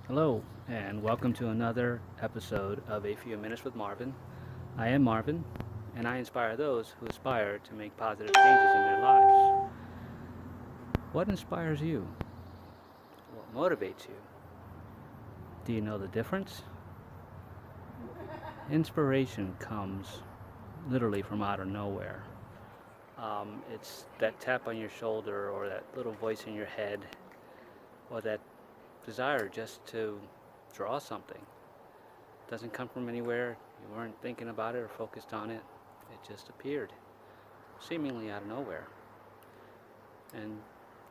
Hello, and welcome to another episode of A Few Minutes with Marvin. I am Marvin, and I inspire those who aspire to make positive changes in their lives. What inspires you? What motivates you? Do you know the difference? Inspiration comes literally from out of nowhere. It's that tap on your shoulder, or that little voice in your head, or that desire just to draw something. Doesn't come from anywhere. You weren't thinking about it or focused on it. It just appeared, seemingly out of nowhere. And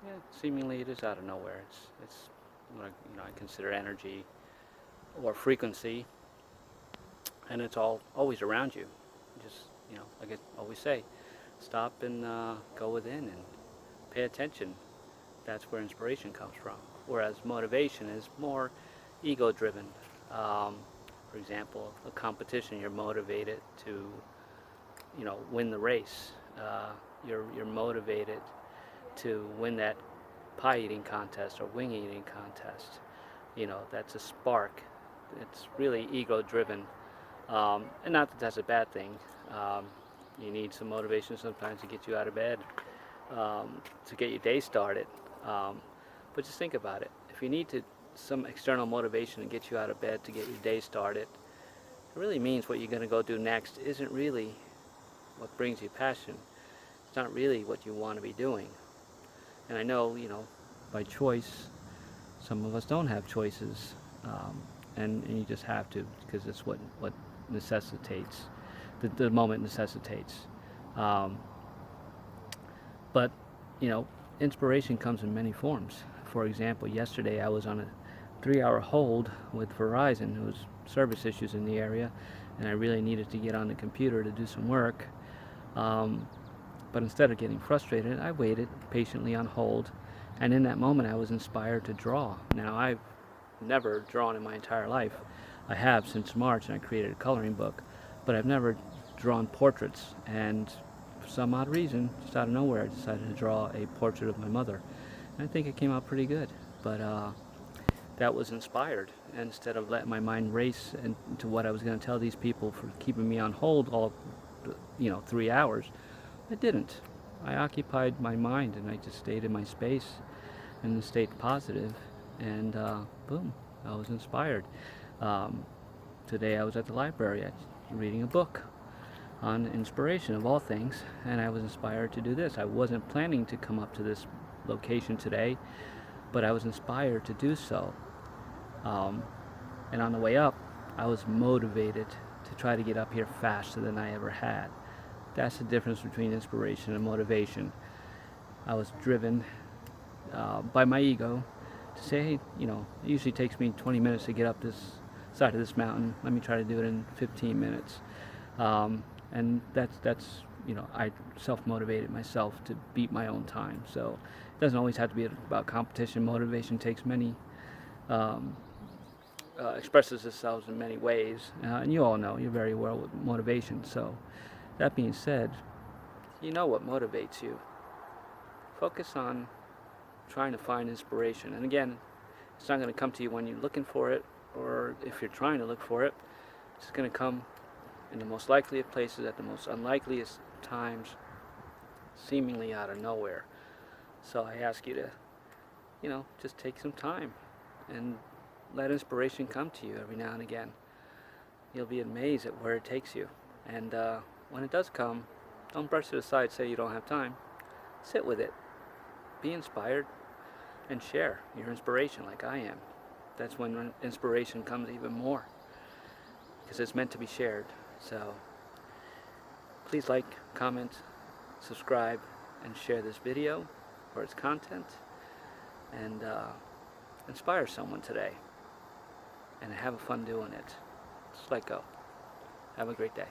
yeah, seemingly it is out of nowhere. It's what I consider energy or frequency, and it's all always around you. Just like I always say, stop and go within and pay attention. That's where inspiration comes from. Whereas motivation is more ego-driven. Um, for example, a competition, you're motivated to win the race. You're motivated to win that pie eating contest or wing eating contest. That's a spark. It's really ego driven, and not that that's a bad thing. Um, you need some motivation sometimes to get you out of bed, to get your day started. Um, but just think about it. If you need some external motivation to get you out of bed to get your day started, it really means what you're going to go do next isn't really what brings you passion. It's not really what you want to be doing. And I know, by choice, some of us don't have choices, and you just have to, because it's what necessitates, the moment necessitates. Um, but, you know, inspiration comes in many forms. For example, yesterday I was on a 3-hour hold with Verizon. There was service issues in the area, and I really needed to get on the computer to do some work. Um, but instead of getting frustrated, I waited patiently on hold, and in that moment I was inspired to draw. Now, I've never drawn in my entire life. I have since March, and I created a coloring book, but I've never drawn portraits, and for some odd reason, just out of nowhere, I decided to draw a portrait of my mother. And I think it came out pretty good, but that was inspired. And instead of letting my mind race into what I was going to tell these people for keeping me on hold all 3 hours, I didn't. I occupied my mind, and I just stayed in my space and stayed positive, and boom, I was inspired. um, Today I was at the library reading a book on inspiration of all things, and I was inspired to do this. I wasn't planning to come up to this location today, but I was inspired to do so. um, and on the way up, I was motivated to try to get up here faster than I ever had. That's the difference between inspiration and motivation. I was driven by my ego to say, hey, it usually takes me 20 minutes to get up this side of this mountain. Let me try to do it in 15 minutes. And that's I self-motivated myself to beat my own time. So it doesn't always have to be about competition. Motivation takes many, expresses itself in many ways. And you all know, you're very well with motivation. So that being said, you know what motivates you. Focus on trying to find inspiration. And again, it's not going to come to you when you're looking for it, or if you're trying to look for it. It's going to come in the most likely of places at the most unlikeliest times, seemingly out of nowhere. So I ask you to, just take some time and let inspiration come to you every now and again. You'll be amazed at where it takes you. And when it does come, don't brush it aside, say you don't have time. Sit with it. Be inspired and share your inspiration like I am. That's when inspiration comes even more, because it's meant to be shared. So please like, comment, subscribe, and share this video or its content, and inspire someone today, and have fun doing it. Just let go. Have a great day.